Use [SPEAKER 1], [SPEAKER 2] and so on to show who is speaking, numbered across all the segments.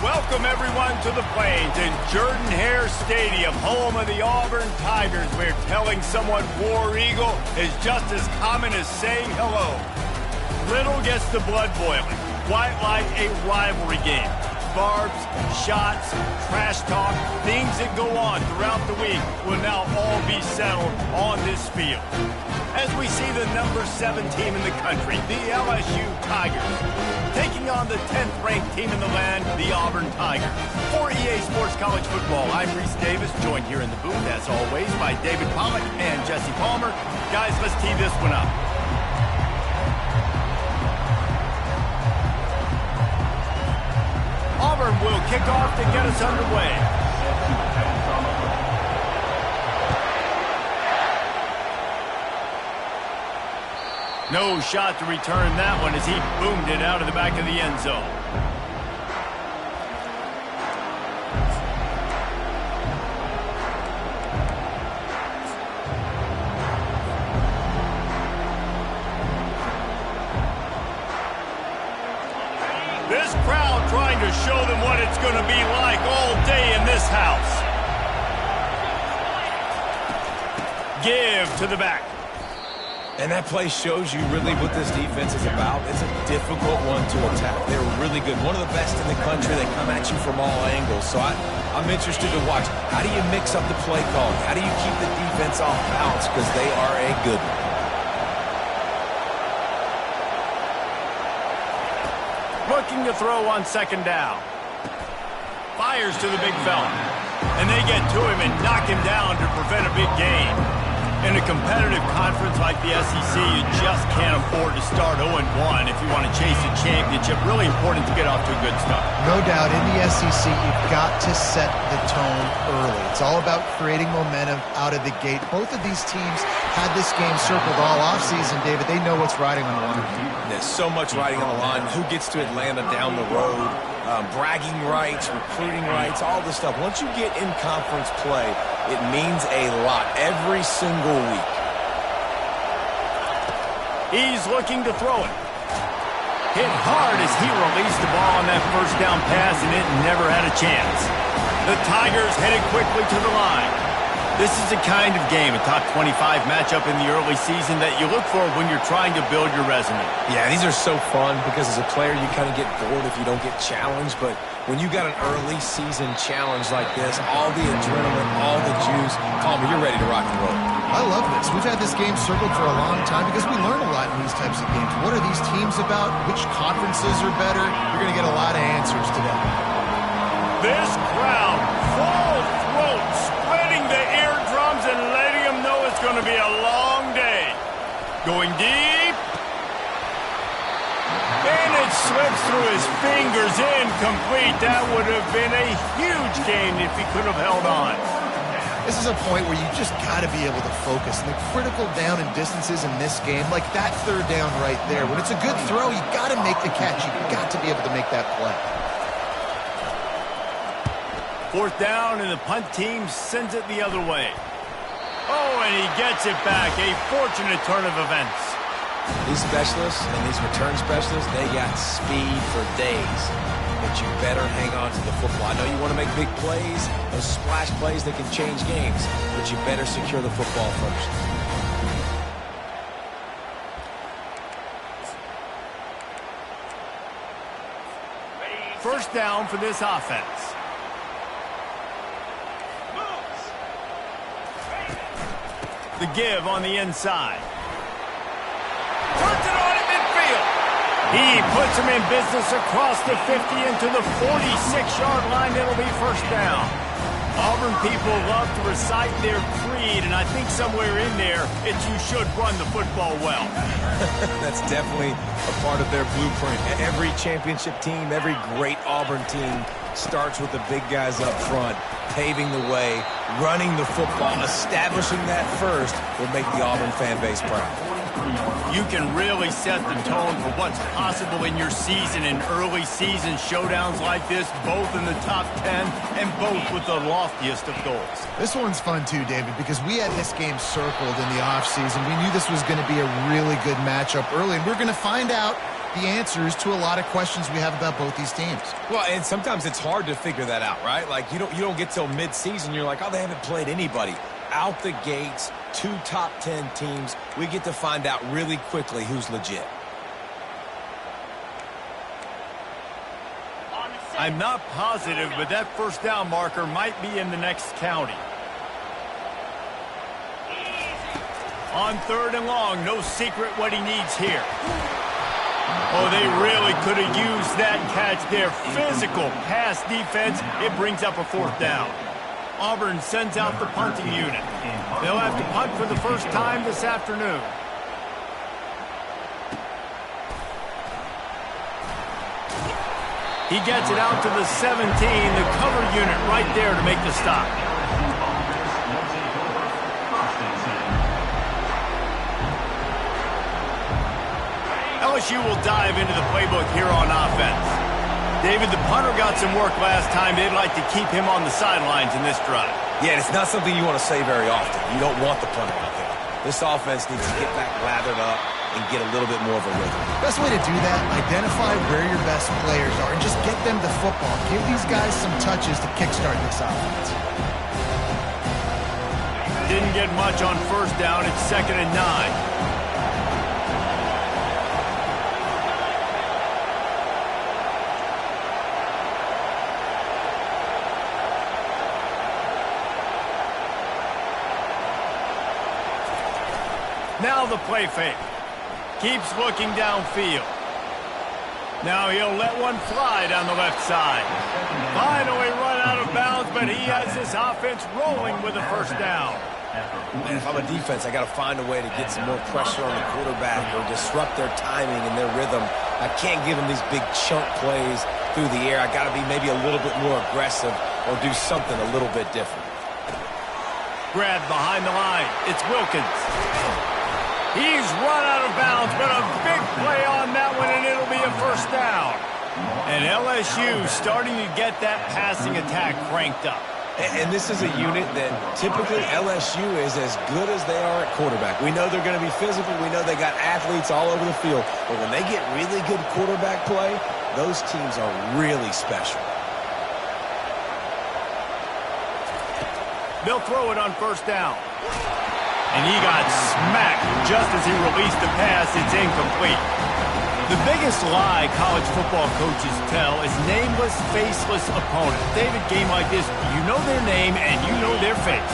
[SPEAKER 1] Welcome, everyone, to the Plains in Jordan-Hare Stadium, home of the Auburn Tigers, where telling someone War Eagle is just as common as saying hello. Little gets the blood boiling, quite like a rivalry game. Barbs, shots, trash talk, things that go on throughout the week will now all be settled on this field. As we see the number 7 team in the country, the LSU Tigers, taking on the 10th-ranked team in the land, the Auburn Tigers. For EA Sports College Football, I'm Reese Davis, joined here in the booth, as always, by David Pollack and Jesse Palmer. Guys, let's tee this one up. Auburn will kick off to get us underway. No shot to return that one as he boomed it out of the back of the end zone. This crowd trying to show them what it's going to be like all day in this house. Give to the back.
[SPEAKER 2] And that play shows you really what this defense is about. It's a difficult one to attack. They're really good. One of the best in the country. They come at you from all angles. So I'm interested to watch. How do you mix up the play calling? How do you keep the defense off balance? Because they are a good one.
[SPEAKER 1] Looking to throw on second down. Fires to the big fella. And they get to him and knock him down to prevent a big gain. In a competitive conference like the SEC, you just can't afford to start 0-1 if you want to chase a championship. Really important to get off to a good start.
[SPEAKER 3] No doubt, in the SEC, you've got to set the tone early. It's all about creating momentum out of the gate. Both of these teams had this game circled all offseason, David. They know what's riding on the line.
[SPEAKER 2] There's so much riding on the line. Who gets to Atlanta down the road? Bragging rights, recruiting rights, all this stuff. Once you get in conference play, it means a lot every single week.
[SPEAKER 1] He's looking to throw it. Hit hard as he released the ball on that first down pass, and it never had a chance. The Tigers headed quickly to the line. This is the kind of game, a top 25 matchup in the early season, that you look for when you're trying to build your resume.
[SPEAKER 2] Yeah, these are so fun because as a player, you kind of get bored if you don't get challenged. But when you got an early season challenge like this, all the adrenaline, all the juice, Palmer, you're ready to rock and roll.
[SPEAKER 3] I love this. We've had this game circled for a long time because we learn a lot in these types of games. What are these teams about? Which conferences are better? You're going to get a lot of answers today.
[SPEAKER 1] This crowd, full throat, spreading the eardrums and letting them know it's going to be a long day. Going deep. And it slips through his fingers, incomplete. That would have been a huge gain if he could have held on.
[SPEAKER 3] This is a point where you just got to be able to focus. And the critical down and distances in this game, like that third down right there, when it's a good throw, you got to make the catch. You got to be able to make that play.
[SPEAKER 1] Fourth down, and the punt team sends it the other way. Oh, and he gets it back. A fortunate turn of events.
[SPEAKER 2] These specialists and these return specialists, they got speed for days. But you better hang on to the football. I know you want to make big plays, those splash plays that can change games, but you better secure the football first.
[SPEAKER 1] First down for this offense. The give on the inside. Turns it on at midfield. He puts him in business across the 50 into the 46-yard line. It'll be first down. Auburn people love to recite their creed, and I think somewhere in there it's you should run the football well.
[SPEAKER 2] That's definitely a part of their blueprint. Every championship team, every great Auburn team starts with the big guys up front, paving the way, running the football, establishing that first will make the Auburn fan base proud.
[SPEAKER 1] You can really set the tone for what's possible in your season in early season showdowns like this, both in the top 10 and both with the loftiest of goals.
[SPEAKER 3] This one's fun too, David, because we had this game circled in the offseason. We knew this was going to be a really good matchup early, and we're going to find out the answers to a lot of questions we have about both these teams.
[SPEAKER 2] Well, and sometimes it's hard to figure that out, right? Like, you don't get till mid-season, you're like, oh, they haven't played anybody. Out the gates, 2 top 10 teams, we get to find out really quickly who's legit.
[SPEAKER 1] I'm not positive, but that first down marker might be in the next county. On 3rd and long, no secret what he needs here. Oh, they really could have used that catch there. Physical pass defense. It brings up a 4th down. Auburn sends out the punting unit. They'll have to punt for the first time this afternoon. He gets it out to the 17, the cover unit right there to make the stop. LSU will dive into the playbook here on offense. David, the punter got some work last time. They'd like to keep him on the sidelines in this drive.
[SPEAKER 2] Yeah, it's not something you want to say very often. You don't want the punter out there. This offense needs to get back lathered up and get a little bit more of a rhythm.
[SPEAKER 3] Best way to do that, identify where your best players are and just get them the football. Give these guys some touches to kickstart this offense.
[SPEAKER 1] Didn't get much on 1st down. It's 2nd and 9. Now the play fake. Keeps looking downfield. Now he'll let one fly down the left side. Finally run out of bounds, but he has this offense rolling with a 1st down.
[SPEAKER 2] Man, if I'm a defense, I got to find a way to get some more pressure on the quarterback or disrupt their timing and their rhythm. I can't give them these big chunk plays through the air. I got to be maybe a little bit more aggressive or do something a little bit different.
[SPEAKER 1] Grab behind the line. It's Wilkins. He's run out of bounds, but a big play on that one, and it'll be a 1st down. And LSU starting to get that passing attack cranked up.
[SPEAKER 2] And this is a unit that typically LSU is as good as they are at quarterback. We know they're going to be physical. We know they got athletes all over the field. But when they get really good quarterback play, those teams are really special.
[SPEAKER 1] They'll throw it on 1st down. And he got smacked just as he released the pass. It's incomplete. The biggest lie college football coaches tell is nameless, faceless opponent. David, game like this, you know their name and you know their face.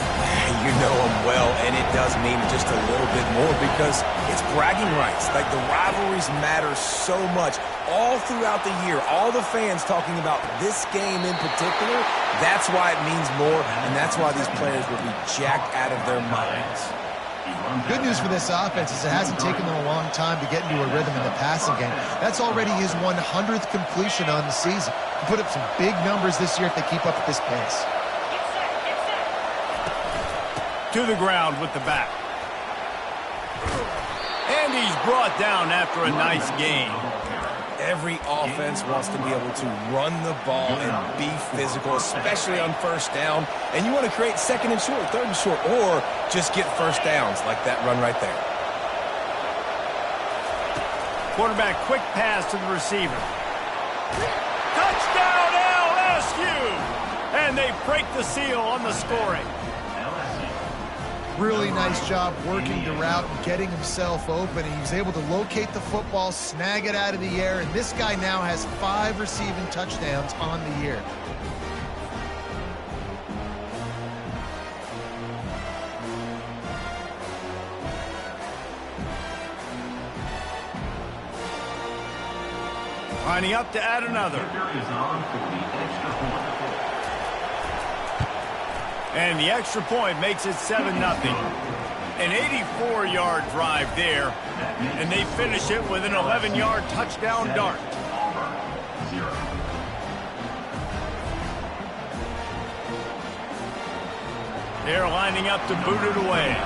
[SPEAKER 2] You know them well, and it does mean just a little bit more because it's bragging rights. Like, the rivalries matter so much. All throughout the year, all the fans talking about this game in particular, that's why it means more, and that's why these players will be jacked out of their minds.
[SPEAKER 3] Good news for this offense is it hasn't taken them a long time to get into a rhythm in the passing game. That's already his 100th completion on the season. He'll put up some big numbers this year if they keep up at this pace.
[SPEAKER 1] To the ground with the back. And he's brought down after a nice gain.
[SPEAKER 2] Every offense wants to be able to run the ball and be physical, especially on 1st down. And you want to create 2nd and short, 3rd and short, or just get 1st downs like that run right there.
[SPEAKER 1] Quarterback quick pass to the receiver. Touchdown LSU! And they break the seal on the scoring.
[SPEAKER 3] Really nice job working the route and getting himself open. He was able to locate the football, snag it out of the air, and this guy now has 5 receiving touchdowns on the year.
[SPEAKER 1] Lining up to add another. And the extra point makes it 7-0. An 84-yard drive there, and they finish it with an 11-yard touchdown dart. They're lining up to boot it away.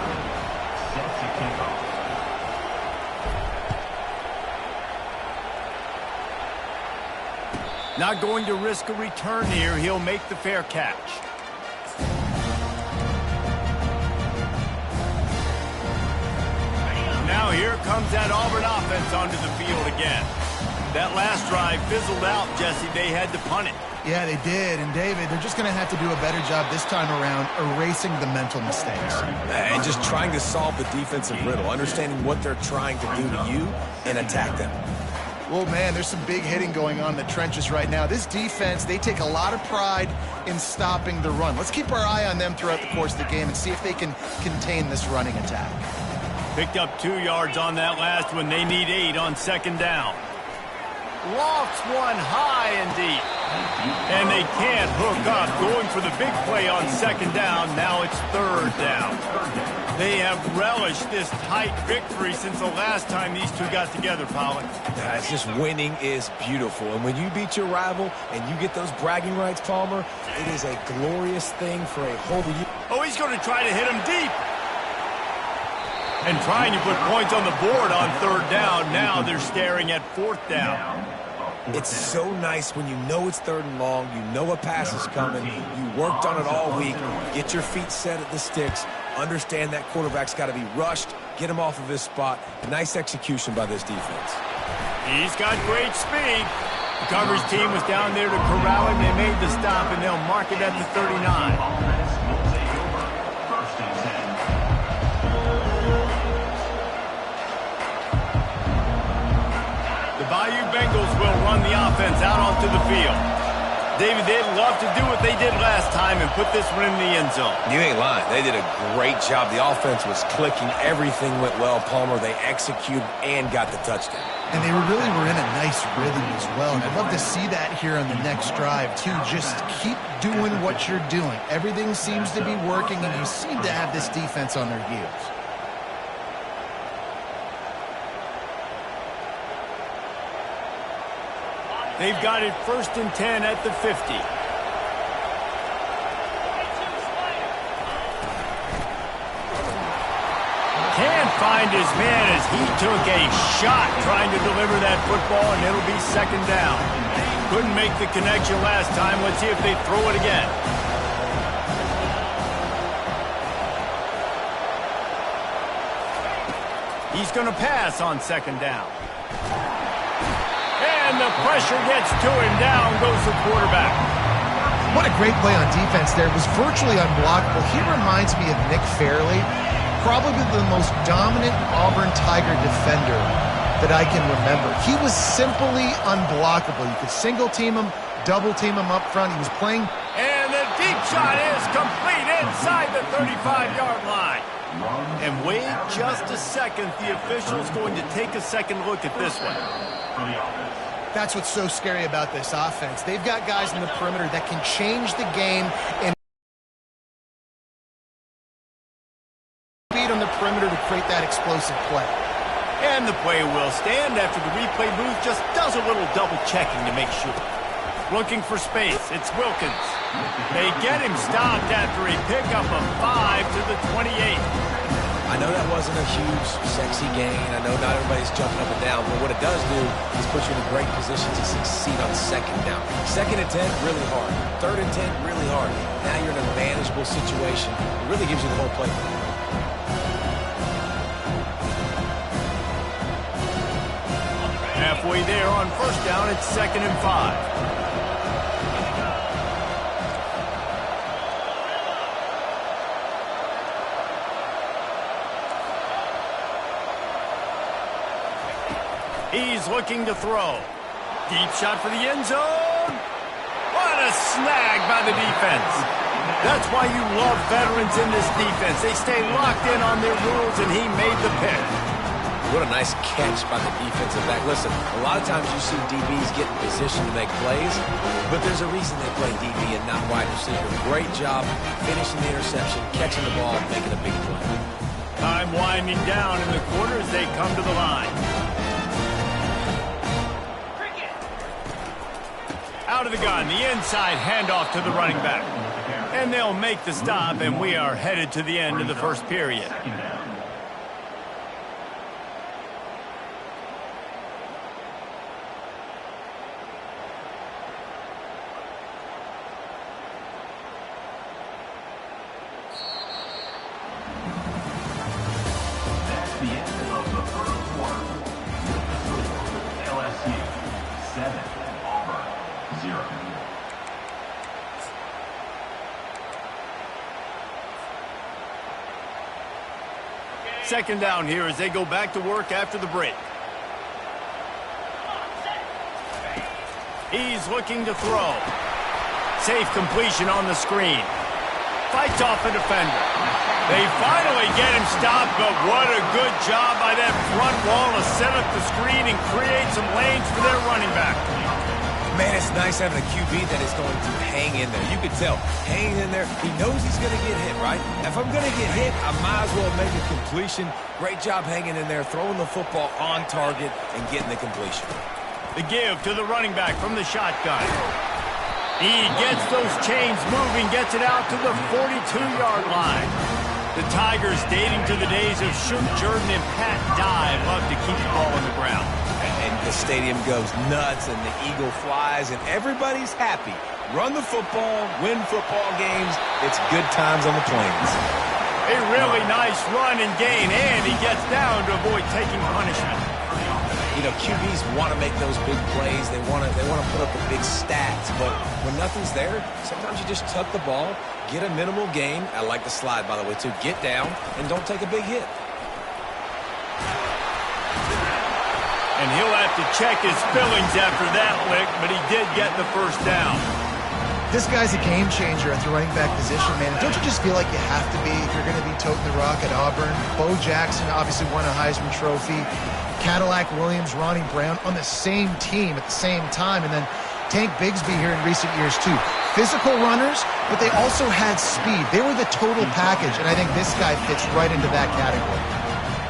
[SPEAKER 1] Not going to risk a return here. He'll make the fair catch. Now here comes that Auburn offense onto the field again. That last drive fizzled out, Jesse. They had to punt it.
[SPEAKER 3] Yeah, they did. And, David, they're just going to have to do a better job this time around erasing the mental mistakes.
[SPEAKER 2] And just trying to solve the defensive riddle, understanding what they're trying to do to you and attack them.
[SPEAKER 3] Well, man, there's some big hitting going on in the trenches right now. This defense, they take a lot of pride in stopping the run. Let's keep our eye on them throughout the course of the game and see if they can contain this running attack.
[SPEAKER 1] Picked up 2 yards on that last one. They need 8 on second down. Lofts one high and deep. And they can't hook up. Going for the big play on second down. Now it's third down. They have relished this tight victory since the last time these two got together, Pollard.
[SPEAKER 2] It's just winning is beautiful. And when you beat your rival and you get those bragging rights, Palmer, it is a glorious thing for a whole year.
[SPEAKER 1] Oh, he's going to try to hit him deep. And trying to put points on the board on third down. Now they're staring at fourth down.
[SPEAKER 2] It's so nice when you know it's third and long, you know a pass is coming, you worked on it all week, get your feet set at the sticks, understand that quarterback's got to be rushed, get him off of his spot. Nice execution by this defense.
[SPEAKER 1] He's got great speed. The coverage team was down there to corral him. They made the stop, and they'll mark it at the 39. Bayou Bengals will run the offense out onto the field. David, they'd love to do what they did last time and put this one in the end zone.
[SPEAKER 2] You ain't lying. They did a great job. The offense was clicking. Everything went well, Palmer. They executed and got the touchdown.
[SPEAKER 3] And they really were in a nice rhythm as well. And I'd love to see that here on the next drive, too. Just keep doing what you're doing. Everything seems to be working, and you seem to have this defense on their heels.
[SPEAKER 1] They've got it 1st and 10 at the 50. Can't find his man as he took a shot trying to deliver that football, and it'll be second down. Couldn't make the connection last time. Let's see if they throw it again. He's going to pass on second down. And the pressure gets to him. Down goes the quarterback.
[SPEAKER 3] What a great play on defense there. It was virtually unblockable. He reminds me of Nick Fairley, probably the most dominant Auburn Tiger defender that I can remember. He was simply unblockable. You could single team him, double team him up front. He was playing.
[SPEAKER 1] And the deep shot is complete inside the 35-yard line. And wait just a second. The official's going to take a second look at this one.
[SPEAKER 3] That's what's so scary about this offense. They've got guys in the perimeter that can change the game and speed on the perimeter to create that explosive play.
[SPEAKER 1] And the play will stand after the replay booth just does a little double checking to make sure. Looking for space. It's Wilkins. They get him stopped after a pickup of 5 to the 28.
[SPEAKER 2] I know that wasn't a huge, sexy gain. I know not everybody's jumping up and down, but what it does do is put you in a great position to succeed on second down. Second and 10, really hard. Third and 10, really hard. Now you're in a manageable situation. It really gives you the whole playbook.
[SPEAKER 1] Halfway there on first down, it's 2nd and 5. He's looking to throw. Deep shot for the end zone. What a snag by the defense. That's why you love veterans in this defense. They stay locked in on their rules, and he made the pick.
[SPEAKER 2] What a nice catch by the defensive back. Listen, a lot of times you see DBs get in position to make plays, but there's a reason they play DB and not wide receiver. Great job finishing the interception, catching the ball, making a big play.
[SPEAKER 1] Time winding down in the quarter as they come to the line. Out of the gun, the inside handoff to the running back. And they'll make the stop, and we are headed to the end of the first period.
[SPEAKER 4] That's the end of the first quarter. LSU
[SPEAKER 1] Second down here as they go back to work after the break. He's looking to throw. Safe completion on the screen. Fights off a defender. They finally get him stopped, but what a good job by that front wall to set up the screen and create some lanes for their running back.
[SPEAKER 2] Man, it's nice having a QB that is going to hang in there. You can tell, hanging in there, he knows he's going to get hit, right? If I'm going to get hit, I might as well make a completion. Great job hanging in there, throwing the football on target and getting the completion.
[SPEAKER 1] The give to the running back from the shotgun. He gets those chains moving, gets it out to the 42-yard line. The Tigers, dating to the days of Shook Jordan and Pat Dye, love to keep the ball on the ground.
[SPEAKER 2] And the stadium goes nuts, and the eagle flies, and everybody's happy. Run the football, win football games. It's good times on the plains.
[SPEAKER 1] A really nice run and gain, and he gets down to avoid taking punishment.
[SPEAKER 2] You know, QBs want to make those big plays. They want to put up the big stats. But when nothing's there, sometimes you just tuck the ball, get a minimal gain. I like the slide, by the way, too. Get down and don't take a big hit.
[SPEAKER 1] And he'll have to check his fillings after that lick, but he did get the first down.
[SPEAKER 3] This guy's a game changer at the running back position, man. Don't you just feel like you have to be if you're going to be toting the rock at Auburn? Bo Jackson obviously won a Heisman Trophy. Cadillac Williams, Ronnie Brown on the same team at the same time. And then Tank Bigsby here in recent years, too. Physical runners, but they also had speed. They were the total package, and I think this guy fits right into that category.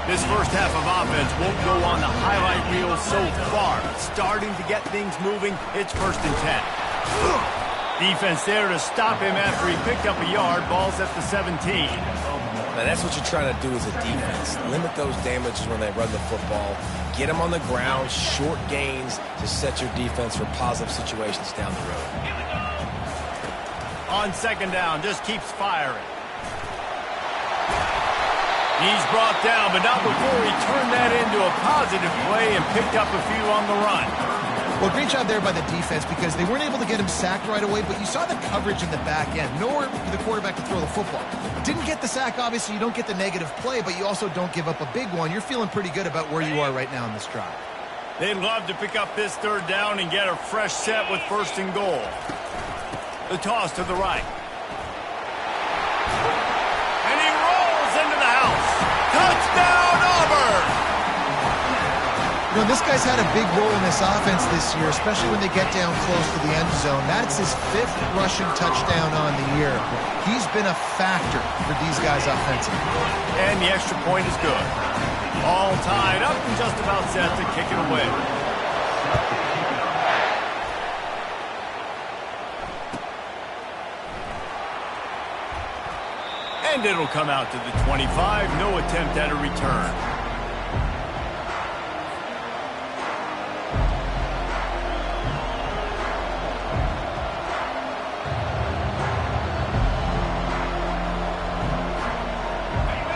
[SPEAKER 1] This first half of offense won't go on the highlight reel so far. Starting to get things moving, it's 1st and 10. Defense there to stop him after he picked up a yard. Ball's at the 17.
[SPEAKER 2] Now, that's what you're trying to do as a defense. Limit those damages when they run the football. Get them on the ground, short gains to set your defense for positive situations down the road.
[SPEAKER 1] On second down, just keeps firing. He's brought down, but not before he turned that into a positive play and picked up a few on the run.
[SPEAKER 3] Well, great job there by the defense because they weren't able to get him sacked right away, but you saw the coverage in the back end. Nowhere for the quarterback to throw the football. Didn't get the sack, obviously. You don't get the negative play, but you also don't give up a big one. You're feeling pretty good about where you are right now in this drive.
[SPEAKER 1] They'd love to pick up this third down and get a fresh set with 1st and goal. The toss to the right. And he rolls into the house. Touchdown, Auburn!
[SPEAKER 3] You know, this guy's had a big role in this offense this year, especially when they get down close to the end zone. That's his 5th rushing touchdown on the year. He's been a factor for these guys offensively.
[SPEAKER 1] And the extra point is good. All tied up and just about set to kick it away. And it'll come out to the 25. No attempt at a return.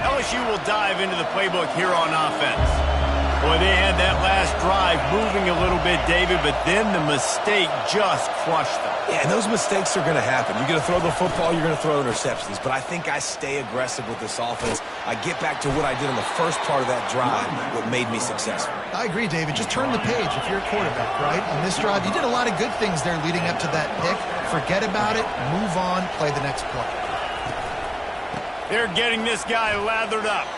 [SPEAKER 1] LSU will dive into the playbook here on offense. Boy, they had that last drive moving a little bit, David, but then the mistake just crushed them.
[SPEAKER 2] Yeah, and those mistakes are going to happen. You're going to throw the football, you're going to throw interceptions. But I think I stay aggressive with this offense. I get back to what I did in the first part of that drive, what made me successful.
[SPEAKER 3] I agree, David. Just turn the page if you're a quarterback, right? On this drive, you did a lot of good things there leading up to that pick. Forget about it, move on, play the next play.
[SPEAKER 1] They're getting this guy lathered up.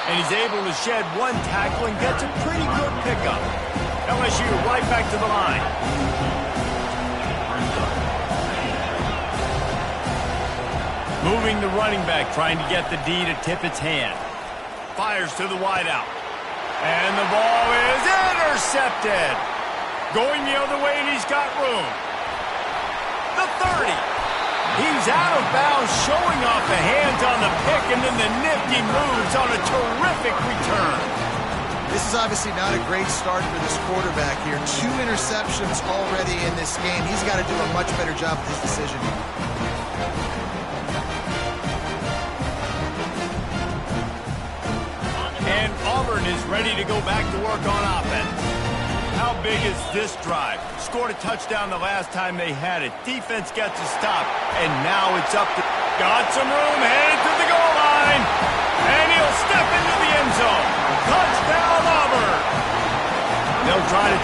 [SPEAKER 1] And he's able to shed one tackle and gets a pretty good pickup. LSU right back to the line. Moving the running back, trying to get the D to tip its hand. Fires to the wideout. And the ball is intercepted. Going the other way, and he's got room. The 30. He's out of bounds, showing off the hands on the pick, and then the nifty moves on a terrific return.
[SPEAKER 3] This is obviously not a great start for this quarterback here. 2 interceptions already in this game. He's got to do a much better job with his decision.
[SPEAKER 1] And Auburn is ready to go back to work on offense. How big is this drive? Scored a touchdown the last time they had it. Defense gets a stop, and now it's up to... Got some room, headed to the goal line, and he'll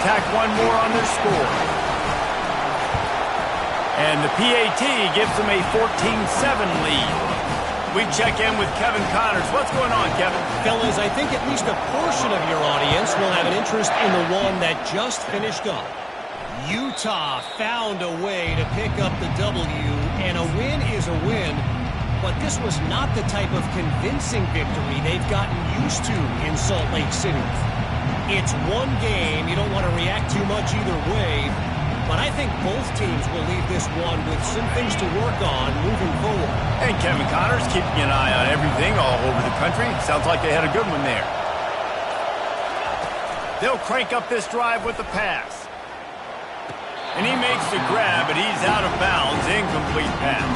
[SPEAKER 1] tack one more on their score. And the PAT gives them a 14-7 lead. We check in with Kevin Connors. What's going on, Kevin?
[SPEAKER 4] Fellas, I think at least a portion of your audience will have an interest in the one that just finished up. Utah found a way to pick up the W, and a win is a win. But this was not the type of convincing victory they've gotten used to in Salt Lake City. It's one game. You don't want to react too much either way. But I think both teams will leave this one with some things to work on moving forward.
[SPEAKER 1] And Kevin Connors keeping an eye on everything all over the country. Sounds like they had a good one there. They'll crank up this drive with the pass. And he makes the grab, but he's out of bounds. Incomplete pass.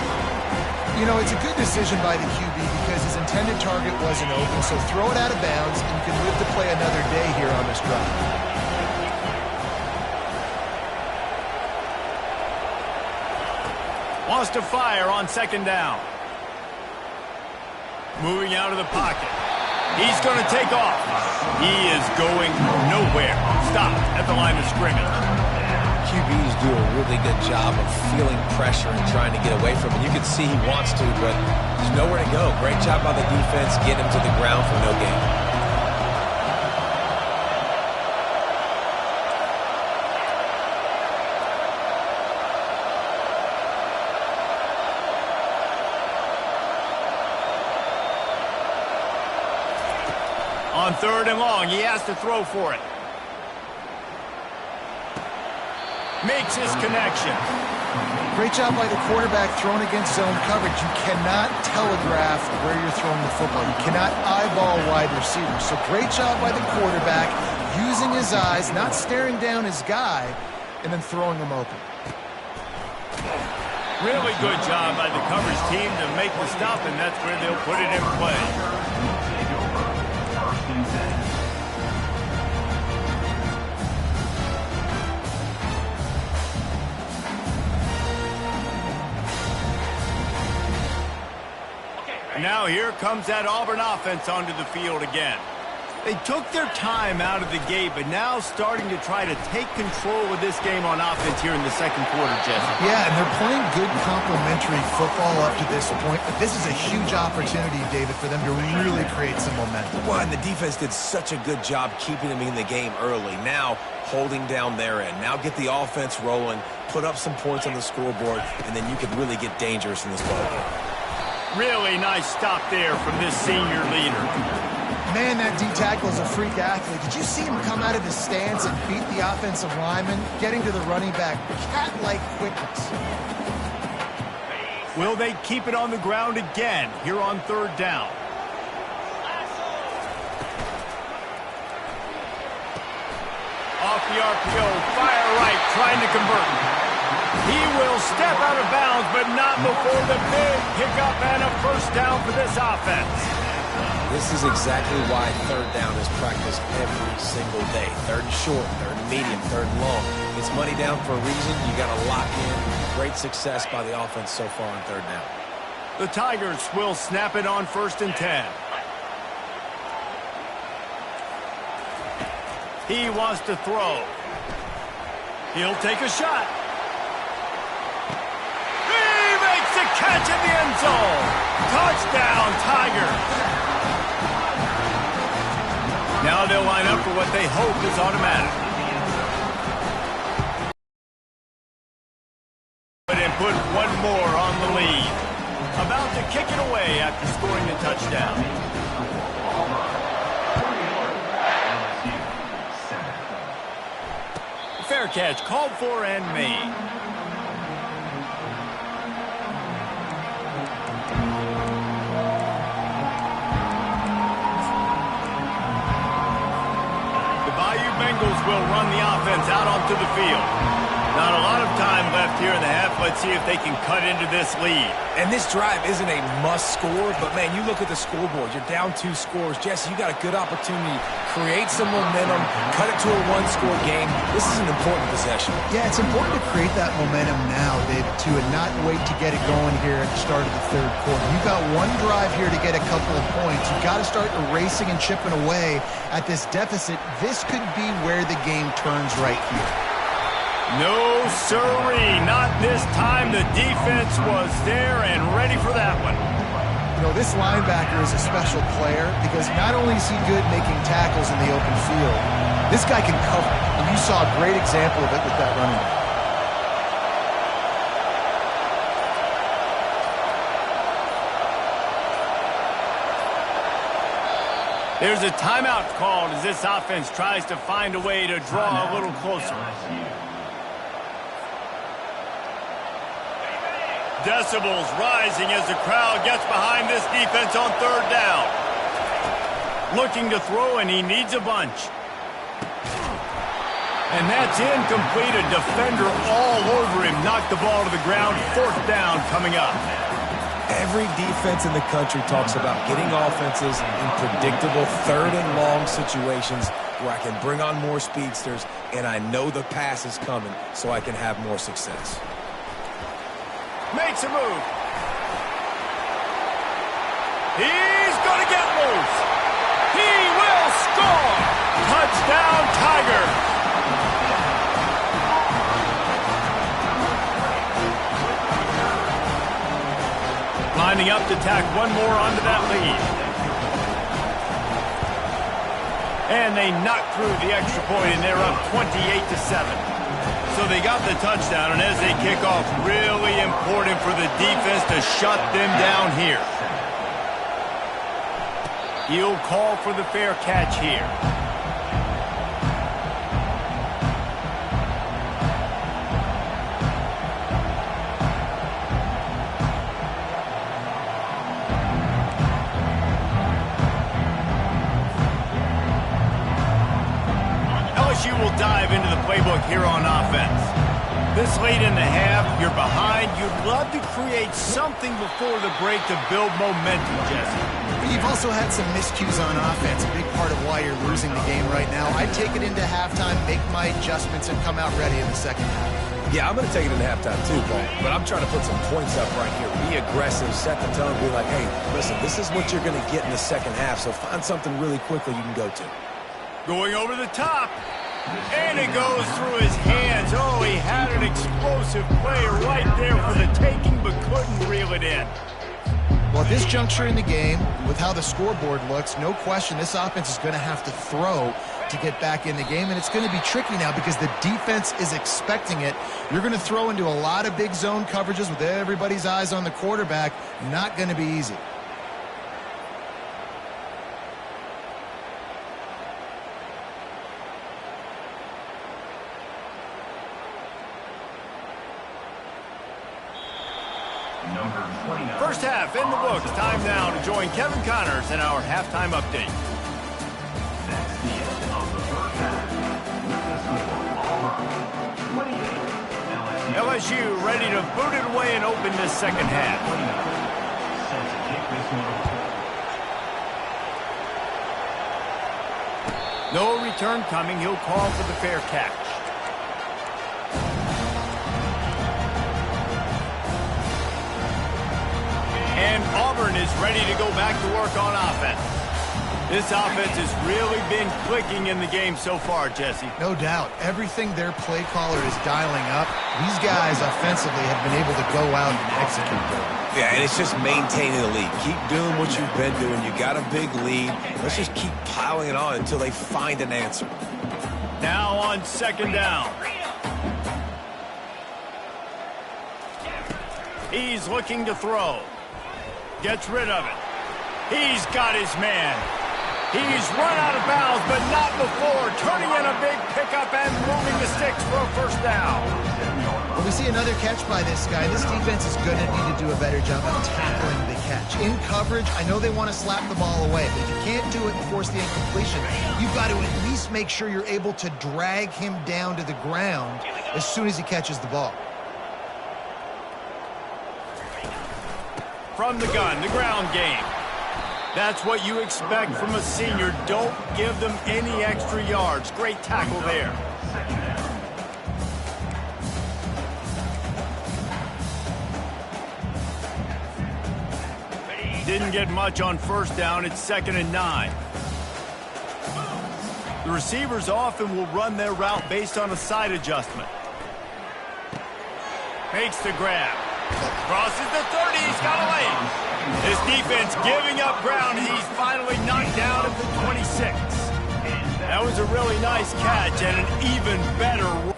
[SPEAKER 3] You know, it's a good decision by the QB because his intended target wasn't open, so throw it out of bounds, and you can live to play another day here on this drive.
[SPEAKER 1] Wants to fire on second down. Moving out of the pocket. He's going to take off. He is going nowhere. Stopped at the line of scrimmage.
[SPEAKER 2] QBs do a really good job of feeling pressure and trying to get away from it. You can see he wants to, but there's nowhere to go. Great job by the defense getting him to the ground for no gain.
[SPEAKER 1] On third and long, he has to throw for it. Makes his connection.
[SPEAKER 3] Great job by the quarterback throwing against zone coverage. You cannot telegraph where you're throwing the football. You cannot eyeball wide receivers. So great job by the quarterback using his eyes, not staring down his guy, and then throwing him open.
[SPEAKER 1] Really good job by the coverage team to make the stop, and that's where they'll put it in play. Now here comes that Auburn offense onto the field again. They took their time out of the gate, but now starting to try to take control of this game on offense here in the second quarter, Jesse.
[SPEAKER 3] Yeah, and they're playing good complementary football up to this point, but this is a huge opportunity, David, for them to really create some momentum.
[SPEAKER 2] Well, and the defense did such a good job keeping them in the game early. Now holding down their end. Now get the offense rolling, put up some points on the scoreboard, and then you can really get dangerous in this ballgame.
[SPEAKER 1] Really nice stop there from this senior leader.
[SPEAKER 3] Man, that D-tackle is a freak athlete. Did you see him come out of his stance and beat the offensive lineman, getting to the running back? Cat-like quickness.
[SPEAKER 1] Will they keep it on the ground again here on third down? Off the RPO, fire right, trying to convert. He will step out of bounds, but not before the big pickup and a first down for this offense.
[SPEAKER 2] This is exactly why third down is practiced every single day. Third and short, third and medium, third and long. It's money down for a reason. You got to lock in. Great success by the offense so far on third down.
[SPEAKER 1] The Tigers will snap it on 1st and 10. He wants to throw. He'll take a shot. He makes the catch in the end zone. Touchdown, Tigers. Now they'll line up for what they hope is automatic. And put one more on the lead. About to kick it away after scoring the touchdown. Fair catch called for and made. Bengals will run the offense out onto the field. Not a lot of time left here in the half. Let's see if they can cut into this lead.
[SPEAKER 2] And this drive isn't a must score, but man, you look at the scoreboard. You're down 2 scores. Jesse, you got a good opportunity. Create some momentum. Cut it to a 1-score game. This is an important possession.
[SPEAKER 3] Yeah, it's important to create that momentum now, David, too, and not wait to get it going here at the start of the third quarter. You've got one drive here to get a couple of points. You've got to start erasing and chipping away at this deficit. This could be where the game turns right here.
[SPEAKER 1] No, sirree, not this time. The defense was there and ready for that one.
[SPEAKER 3] You know, this linebacker is a special player because not only is he good making tackles in the open field, this guy can cover. And you saw a great example of it with that running back.
[SPEAKER 1] There's a timeout called as this offense tries to find a way to draw a little closer. Decibels rising as the crowd gets behind this defense on third down. Looking to throw, and he needs a bunch. And that's incomplete. A defender all over him. Knocked the ball to the ground. Fourth down coming up.
[SPEAKER 2] Every defense in the country talks about getting offenses in predictable third and long situations where I can bring on more speedsters and I know the pass is coming so I can have more success.
[SPEAKER 1] Makes a move. He's going to get loose. He will score. Touchdown, Tiger. Lining up to tack one more onto that lead. And they knocked through the extra point, and they're up 28-7. So they got the touchdown, and as they kick off, really important for the defense to shut them down here. He'll call for the fair catch here. LSU will dive into the playbook here on offense. This late in the half, you're behind. You'd love to create something before the break to build momentum, Jesse.
[SPEAKER 3] You've also had some miscues on offense, a big part of why you're losing the game right now. I'd take it into halftime, make my adjustments, and come out ready in the second half.
[SPEAKER 2] Yeah, I'm going to take it in halftime too, Paul. But I'm trying to put some points up right here. Be aggressive, set the tone, be like, hey, listen, this is what you're going to get in the second half, so find something really quickly you can go to.
[SPEAKER 1] Going over the top. And it goes through his hands. Oh, he had an explosive play right there for the taking, but couldn't reel it in.
[SPEAKER 3] Well, at this juncture in the game, with how the scoreboard looks, no question this offense is going to have to throw to get back in the game, and it's going to be tricky now because the defense is expecting it. You're going to throw into a lot of big zone coverages with everybody's eyes on the quarterback. Not going to be easy.
[SPEAKER 1] First half in the books. Time now to join Kevin Connors in our halftime update. LSU ready to boot it away and open this second half. No return coming. He'll call for the fair catch. And Auburn is ready to go back to work on offense. This offense has really been clicking in the game so far, Jesse.
[SPEAKER 3] No doubt. Everything their play caller is dialing up, these guys offensively have been able to go out and execute.
[SPEAKER 2] Yeah, and it's just maintaining the lead. Keep doing what you've been doing. You got a big lead. Let's just keep piling it on until they find an answer.
[SPEAKER 1] Now on second down. He's looking to throw. Gets rid of it. He's got his man. He's run out of bounds, but not before. Turning in a big pickup and moving the sticks for a first down.
[SPEAKER 3] Well, we see another catch by this guy. This defense is going to need to do a better job of tackling the catch. In coverage, I know they want to slap the ball away, but if you can't do it and force the incompletion, you've got to at least make sure you're able to drag him down to the ground as soon as he catches the ball.
[SPEAKER 1] From the gun, the ground game. That's what you expect from a senior. Don't give them any extra yards. Great tackle there. didn't get much on first down. It's 2nd and 9. The receivers often will run their route based on a side adjustment. Makes the grab. Crosses the 30. He's got a lane. This defense giving up ground. He's finally knocked down at the 26. That was a really nice catch and an even better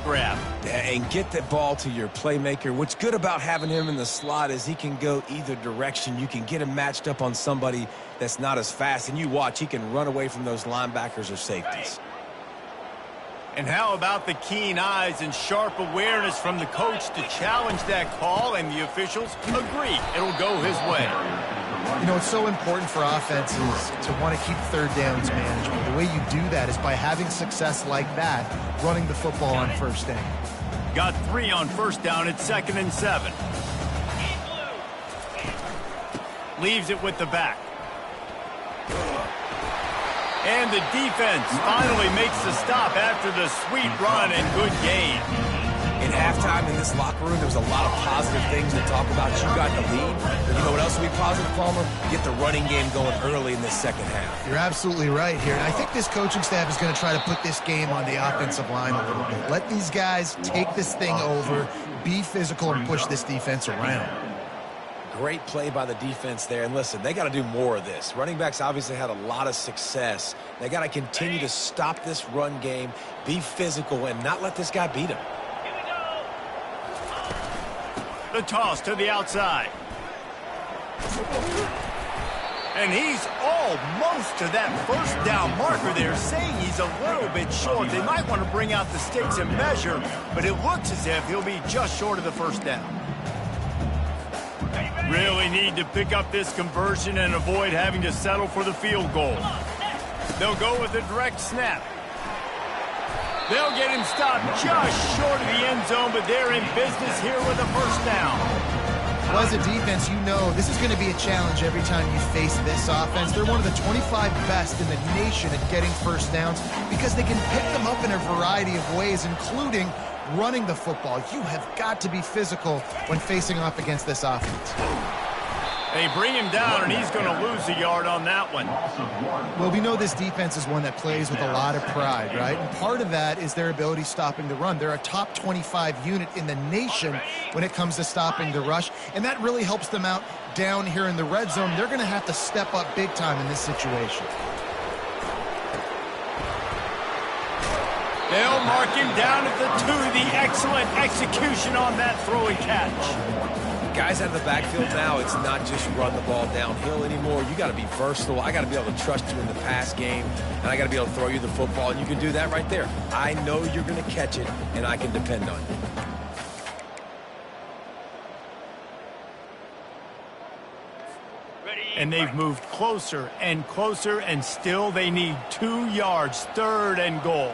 [SPEAKER 1] grab.
[SPEAKER 2] And get the ball to your playmaker. What's good about having him in the slot is he can go either direction. You can get him matched up on somebody that's not as fast, and you watch, he can run away from those linebackers or safeties.
[SPEAKER 1] And how about the keen eyes and sharp awareness from the coach to challenge that call, and the officials agree it'll go his way.
[SPEAKER 3] You know, it's so important for offenses to want to keep third downs manageable. The way you do that is by having success like that, running the football on first down.
[SPEAKER 1] Got 3 on first down. It's 2nd and 7. Leaves it with the back. And the defense finally makes the stop after the sweet run and good gain.
[SPEAKER 2] In halftime in this locker room, there was a lot of positive things to talk about. You got the lead. But you know what else will be positive, Palmer? Get the running game going early in this second half.
[SPEAKER 3] You're absolutely right here. And I think this coaching staff is going to try to put this game on the offensive line a little bit. Let these guys take this thing over, be physical, and push this defense around.
[SPEAKER 2] Great play by the defense there. And listen, they got to do more of this. Running backs obviously had a lot of success. They got to continue to stop this run game, be physical, and not let this guy beat them.
[SPEAKER 1] The toss to the outside. And he's almost to that first down marker there, saying he's a little bit short. They might want to bring out the sticks and measure, but it looks as if he'll be just short of the first down. Really need to pick up this conversion and avoid having to settle for the field goal. They'll go with a direct snap. They'll get him stopped just short of the end zone, but they're in business here with a first down.
[SPEAKER 3] Well, as a defense, you know this is going to be a challenge every time you face this offense. They're one of the 25 best in the nation at getting first downs because they can pick them up in a variety of ways, including running the football. You have got to be physical when facing off against this offense.
[SPEAKER 1] They bring him down, and he's going to lose a yard on that one.
[SPEAKER 3] Well, we know this defense is one that plays with a lot of pride, right? And part of that is their ability stopping the run. They're a top 25 unit in the nation when it comes to stopping the rush, and that really helps them out down here in the red zone. They're going to have to step up big time in this situation.
[SPEAKER 1] They'll mark him down at the 2. The excellent execution on that throw and catch.
[SPEAKER 2] Guys out of the backfield now, it's not just run the ball downhill anymore. You got to be versatile. I got to be able to trust you in the pass game, and I got to be able to throw you the football, and you can do that right there. I know you're going to catch it, and I can depend on you.
[SPEAKER 1] And they've moved closer and closer, and still they need 2 yards, 3rd and goal.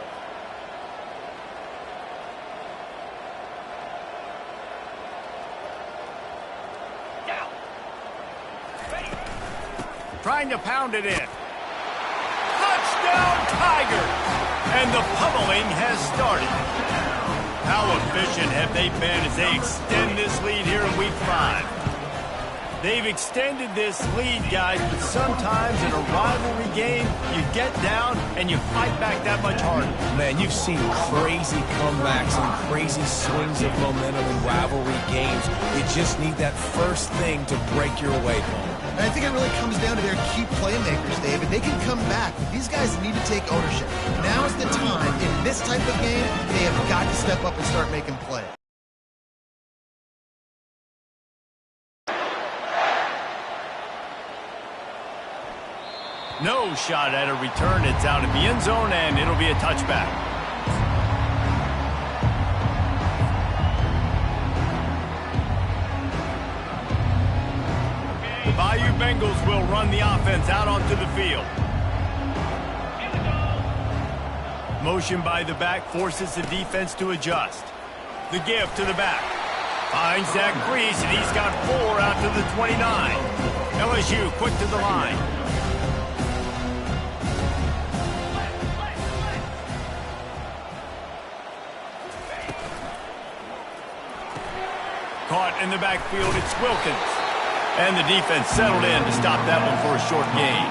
[SPEAKER 1] Trying to pound it in. Touchdown, Tigers! And the pummeling has started. How efficient have they been as they extend this lead here in Week 5? They've extended this lead, guys, but sometimes in a rivalry game, you get down and you fight back that much harder.
[SPEAKER 2] Man, you've seen crazy comebacks and crazy swings of momentum in rivalry games. You just need that first thing to break your way home.
[SPEAKER 3] And I think it really comes down to their key playmakers, David. They can come back, but these guys need to take ownership. Now is the time. In this type of game, they have got to step up and start making plays.
[SPEAKER 1] No shot at a return. It's out in the end zone, and it'll be a touchback. The Bayou Bengals will run the offense out onto the field. Motion by the back forces the defense to adjust. The give to the back. Finds that crease, and he's got 4 out to the 29. LSU quick to the line. caught in the backfield. It's Wilkins. And the defense settled in to stop that one for a short gain.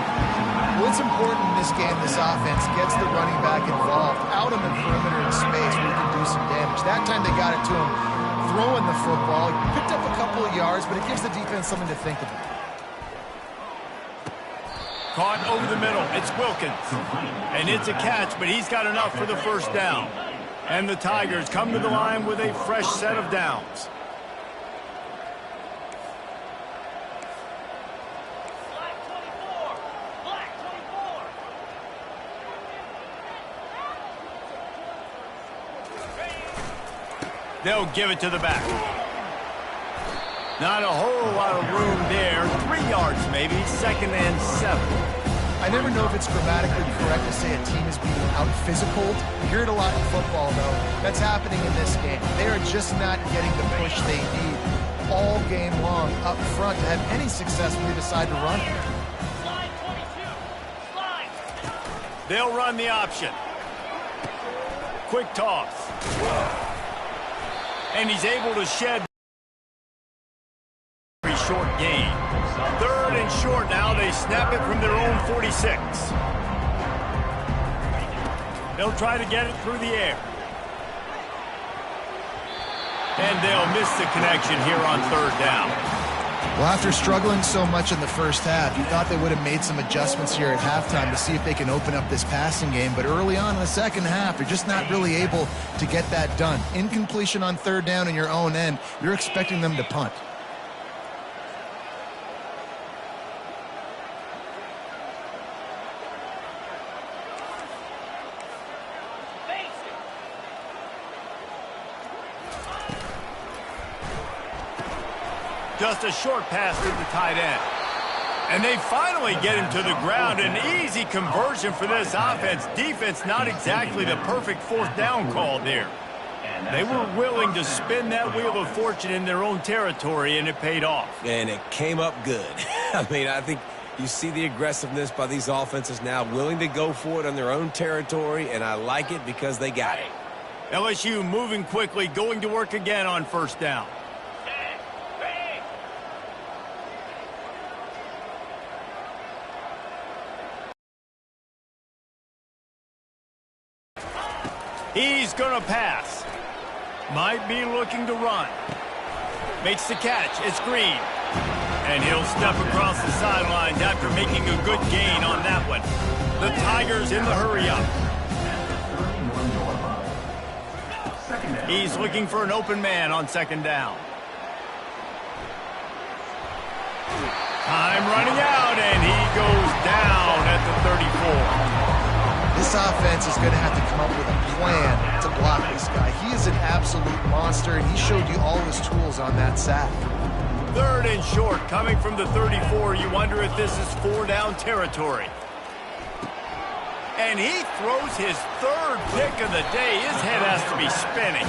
[SPEAKER 3] Well, it's important in this game this offense gets the running back involved out on the perimeter in space where he can do some damage. That time they got it to him throwing the football. He picked up a couple of yards, but it gives the defense something to think about.
[SPEAKER 1] Caught over the middle. It's Wilkins. And it's a catch, but he's got enough for the first down. And the Tigers come to the line with a fresh set of downs. They'll give it to the back. Not a whole lot of room there. 3 yards maybe. 2nd and 7.
[SPEAKER 3] I never know if it's grammatically correct to say a team is being out-physicaled. You hear it a lot in football, though. That's happening in this game. They are just not getting the push they need all game long up front to have any success when they decide to run it.
[SPEAKER 1] They'll run the option. Quick toss. And he's able to shed a short gain. 3rd and short now. They snap it from their own 46. They'll try to get it through the air. And they'll miss the connection here on 3rd down.
[SPEAKER 3] Well, after struggling so much in the first half, you thought they would have made some adjustments here at halftime to see if they can open up this passing game. But early on in the second half, they're just not really able to get that done. Incompletion on 3rd down in your own end, you're expecting them to punt.
[SPEAKER 1] Just a short pass to the tight end. And they finally get him to the ground. An easy conversion for this offense. Defense not exactly the perfect 4th down call there. They were willing to spin that wheel of fortune in their own territory, and it paid off.
[SPEAKER 2] And it came up good. I mean, I think you see the aggressiveness by these offenses now, willing to go for it on their own territory, and I like it because they got it.
[SPEAKER 1] LSU moving quickly, going to work again on 1st down. He's going to pass. Might be looking to run. Makes the catch. It's Green. And he'll step across the sidelines after making a good gain on that one. The Tigers in the hurry-up. He's looking for an open man on 2nd down. Time running out, and he goes down at the 34.
[SPEAKER 3] This offense is going to have to come up with a plan to block this guy. He is an absolute monster, and he showed you all his tools on that sack.
[SPEAKER 1] 3rd and short, coming from the 34. You wonder if this is 4-down territory. And he throws his 3rd pick of the day. His head has to be spinning.